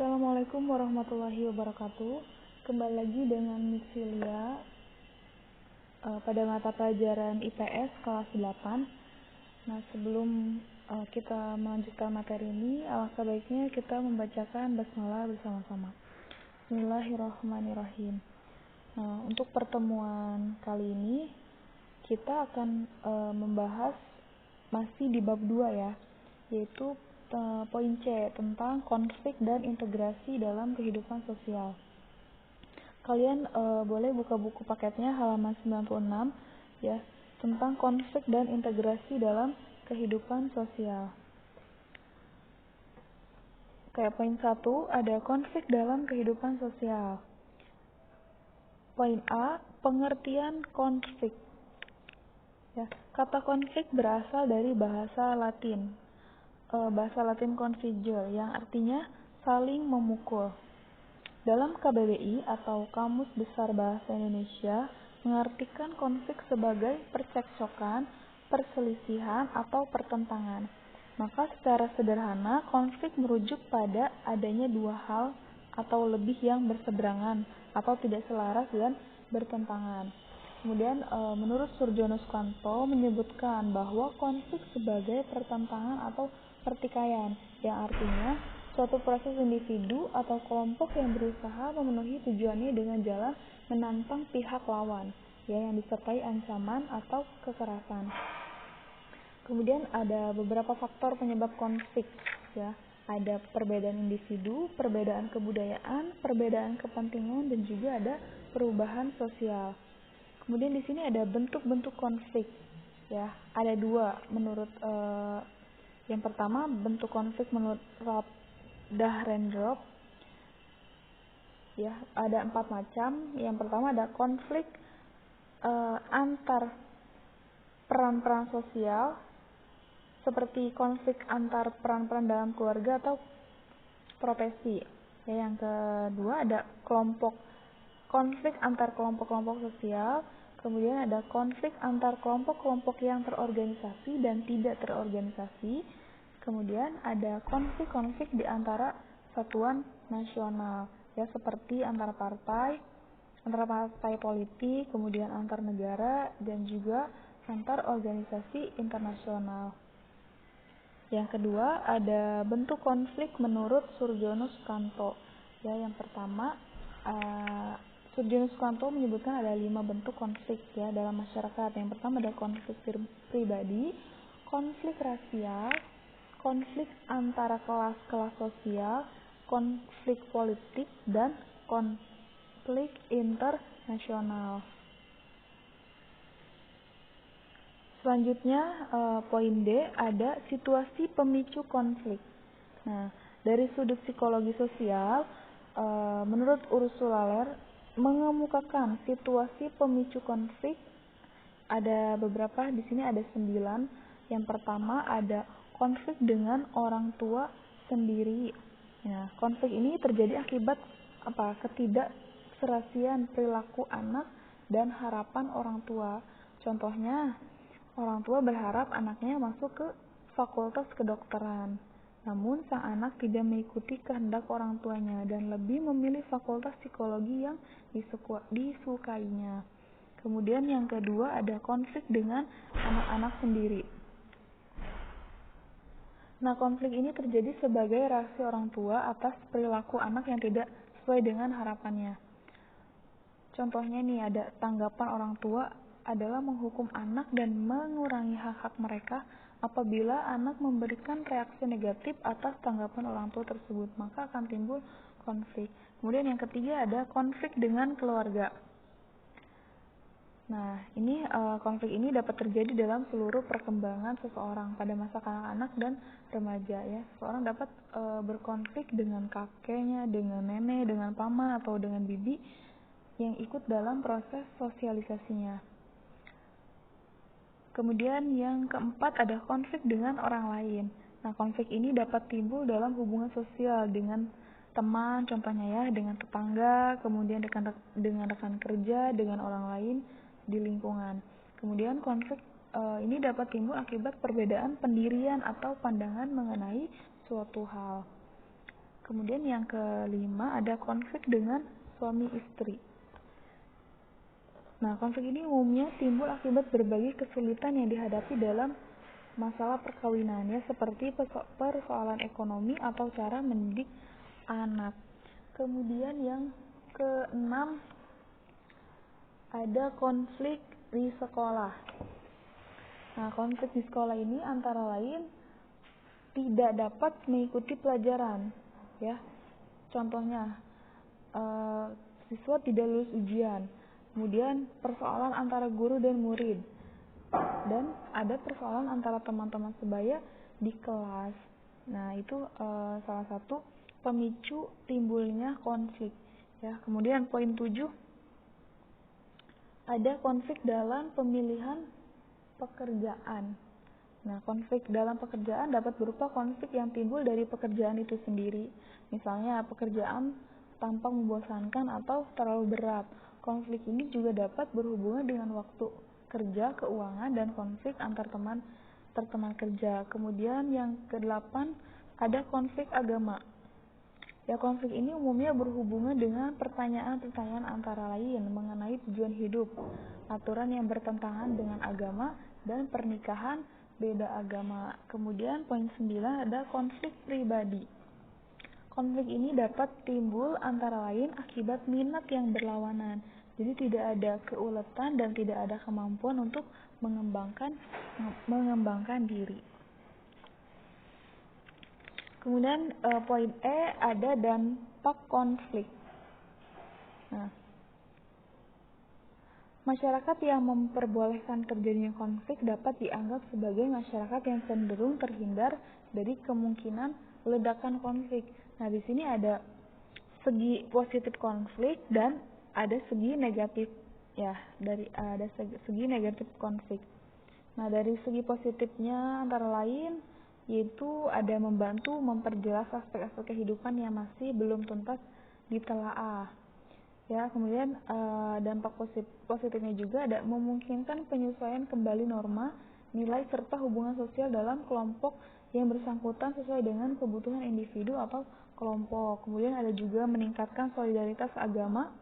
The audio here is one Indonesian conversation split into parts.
Assalamualaikum warahmatullahi wabarakatuh. Kembali lagi dengan Miss Filia pada mata pelajaran IPS kelas 8. Nah, sebelum kita melanjutkan materi ini, alangkah baiknya kita membacakan basmalah bersama-sama. Bismillahirrahmanirrahim. Nah, untuk pertemuan kali ini kita akan membahas masih di bab 2 ya, yaitu poin C tentang konflik dan integrasi dalam kehidupan sosial. Kalian boleh buka buku paketnya halaman 96 ya, tentang konflik dan integrasi dalam kehidupan sosial. Kayak poin 1 ada konflik dalam kehidupan sosial. Poin A, pengertian konflik. Ya, kata konflik berasal dari bahasa Latin configere yang artinya saling memukul. Dalam KBBI atau Kamus Besar Bahasa Indonesia mengartikan konflik sebagai percekcokan, perselisihan, atau pertentangan. Maka secara sederhana konflik merujuk pada adanya dua hal atau lebih yang berseberangan atau tidak selaras dan bertentangan. Kemudian menurut Surjono Sukanto menyebutkan bahwa konflik sebagai pertentangan atau pertikaian, yang artinya suatu proses individu atau kelompok yang berusaha memenuhi tujuannya dengan jalan menantang pihak lawan, ya, yang disertai ancaman atau kekerasan. Kemudian ada beberapa faktor penyebab konflik, ya. Ada perbedaan individu, perbedaan kebudayaan, perbedaan kepentingan, dan juga ada perubahan sosial. Kemudian di sini ada bentuk-bentuk konflik, ya. Ada dua menurut yang pertama, bentuk konflik menurut Rob Dahrendorf, ya, ada 4 macam. Yang pertama ada konflik antar peran-peran sosial, seperti konflik antar peran-peran dalam keluarga atau profesi. Ya, yang kedua ada konflik antar kelompok-kelompok sosial. Kemudian ada konflik antar kelompok-kelompok yang terorganisasi dan tidak terorganisasi. Kemudian ada konflik-konflik di antara satuan nasional, ya, seperti antar partai politik, kemudian antar negara, dan juga antar organisasi internasional. Yang kedua ada bentuk konflik menurut Surjono Sukanto. Ya, yang pertama Surjono Sukanto menyebutkan ada 5 bentuk konflik, ya, dalam masyarakat. Yang pertama ada konflik pribadi, konflik rasial, konflik antara kelas-kelas sosial, konflik politik, dan konflik internasional. Selanjutnya poin D ada situasi pemicu konflik. Nah, dari sudut psikologi sosial, menurut Ursula Ler mengemukakan situasi pemicu konflik ada beberapa, di sini ada 9. Yang pertama ada konflik dengan orang tua sendiri. Nah, konflik ini terjadi akibat ketidakserasian perilaku anak dan harapan orang tua. Contohnya, orang tua berharap anaknya masuk ke fakultas kedokteran, namun sang anak tidak mengikuti kehendak orang tuanya dan lebih memilih fakultas psikologi yang disukainya. Kemudian yang kedua ada konflik dengan anak-anak sendiri. Nah, konflik ini terjadi sebagai reaksi orang tua atas perilaku anak yang tidak sesuai dengan harapannya. Contohnya nih, ada tanggapan orang tua adalah menghukum anak dan mengurangi hak-hak mereka apabila anak memberikan reaksi negatif atas tanggapan orang tua tersebut, maka akan timbul konflik. Kemudian yang ketiga ada konflik dengan keluarga. Nah, ini konflik ini dapat terjadi dalam seluruh perkembangan seseorang pada masa kanak-kanak dan remaja, ya. Seseorang dapat berkonflik dengan kakeknya, dengan nenek, dengan paman, atau dengan bibi yang ikut dalam proses sosialisasinya. Kemudian yang keempat ada konflik dengan orang lain. Nah, konflik ini dapat timbul dalam hubungan sosial dengan teman, contohnya ya, dengan tetangga, kemudian dengan rekan kerja, dengan orang lain di lingkungan. Kemudian konflik ini dapat timbul akibat perbedaan pendirian atau pandangan mengenai suatu hal. Kemudian yang kelima ada konflik dengan suami istri. Nah, konflik ini umumnya timbul akibat berbagai kesulitan yang dihadapi dalam masalah perkawinannya, seperti persoalan ekonomi atau cara mendidik anak. Kemudian yang keenam ada konflik di sekolah. Nah, konflik di sekolah ini antara lain tidak dapat mengikuti pelajaran, ya. Contohnya, siswa tidak lulus ujian. Kemudian persoalan antara guru dan murid, dan ada persoalan antara teman-teman sebaya di kelas. Nah, itu salah satu pemicu timbulnya konflik, ya. Kemudian poin 7 ada konflik dalam pemilihan pekerjaan. Nah, konflik dalam pekerjaan dapat berupa konflik yang timbul dari pekerjaan itu sendiri. Misalnya, pekerjaan tampak membosankan atau terlalu berat. Konflik ini juga dapat berhubungan dengan waktu kerja, keuangan, dan konflik antar teman kerja. Kemudian yang ke-8 ada konflik agama. Ya, konflik ini umumnya berhubungan dengan pertanyaan-pertanyaan antara lain mengenai tujuan hidup, aturan yang bertentangan dengan agama, dan pernikahan beda agama. Kemudian poin 9 ada konflik pribadi. Konflik ini dapat timbul antara lain akibat minat yang berlawanan. Jadi tidak ada keuletan dan tidak ada kemampuan untuk mengembangkan diri. Kemudian poin E ada dampak konflik. Nah, masyarakat yang memperbolehkan terjadinya konflik dapat dianggap sebagai masyarakat yang cenderung terhindar dari kemungkinan ledakan konflik. Nah, di sini ada segi positif konflik dan ada segi negatif, ya, ada segi negatif konflik. Nah, dari segi positifnya antara lain yaitu ada membantu memperjelas aspek-aspek kehidupan yang masih belum tuntas ditelaah. Ya, kemudian dampak positifnya juga ada memungkinkan penyesuaian kembali norma, nilai serta hubungan sosial dalam kelompok yang bersangkutan sesuai dengan kebutuhan individu atau kelompok. Kemudian ada juga meningkatkan solidaritas agama,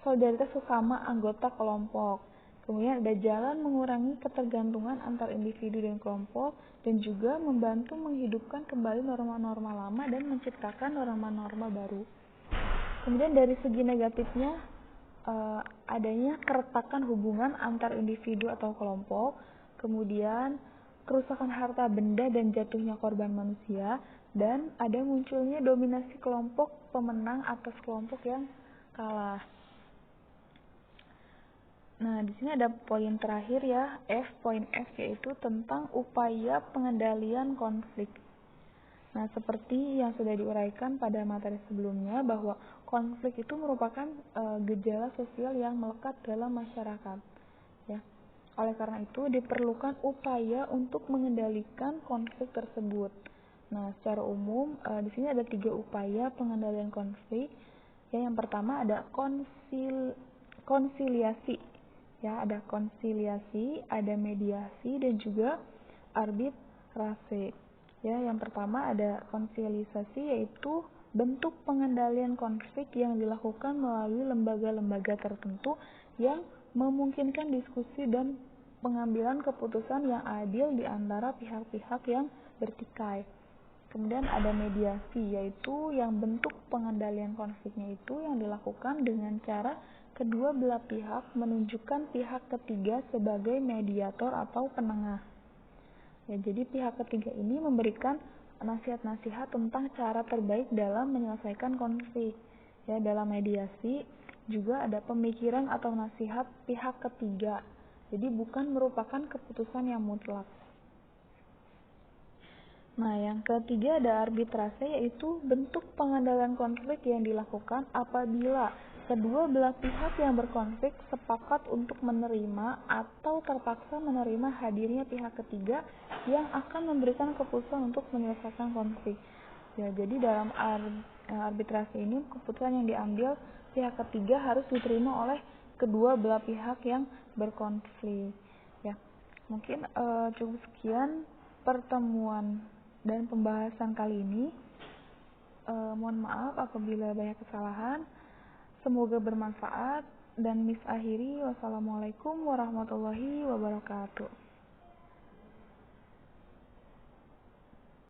solidaritas sesama anggota kelompok. Kemudian ada jalan mengurangi ketergantungan antar individu dan kelompok, dan juga membantu menghidupkan kembali norma-norma lama dan menciptakan norma-norma baru. Kemudian dari segi negatifnya adanya keretakan hubungan antar individu atau kelompok, kemudian kerusakan harta benda dan jatuhnya korban manusia, dan ada munculnya dominasi kelompok pemenang atas kelompok yang kalah. Nah, di sini ada poin terakhir, ya, poin F, yaitu tentang upaya pengendalian konflik. Nah, seperti yang sudah diuraikan pada materi sebelumnya, bahwa konflik itu merupakan gejala sosial yang melekat dalam masyarakat, ya. Oleh karena itu diperlukan upaya untuk mengendalikan konflik tersebut. Nah, secara umum di sini ada 3 upaya pengendalian konflik. Ya, yang pertama ada konsiliasi. Ya, ada konsiliasi, ada mediasi, dan juga arbitrase. Ya, yang pertama ada konsiliasi, yaitu bentuk pengendalian konflik yang dilakukan melalui lembaga-lembaga tertentu yang memungkinkan diskusi dan pengambilan keputusan yang adil di antara pihak-pihak yang bertikai. Kemudian ada mediasi, yaitu yang bentuk pengendalian konfliknya itu yang dilakukan dengan cara kedua belah pihak menunjukkan pihak ketiga sebagai mediator atau penengah. Ya, jadi pihak ketiga ini memberikan nasihat-nasihat tentang cara terbaik dalam menyelesaikan konflik. Ya, dalam mediasi juga ada pemikiran atau nasihat pihak ketiga. Jadi bukan merupakan keputusan yang mutlak. Nah, yang ketiga ada arbitrase, yaitu bentuk pengendalian konflik yang dilakukan apabila kedua belah pihak yang berkonflik sepakat untuk menerima atau terpaksa menerima hadirnya pihak ketiga yang akan memberikan keputusan untuk menyelesaikan konflik. Ya, jadi dalam arbitrase ini keputusan yang diambil pihak ketiga harus diterima oleh kedua belah pihak yang berkonflik. Ya, mungkin cukup sekian pertemuan dan pembahasan kali ini. Mohon maaf apabila banyak kesalahan. Semoga bermanfaat dan akhiri wassalamualaikum warahmatullahi wabarakatuh.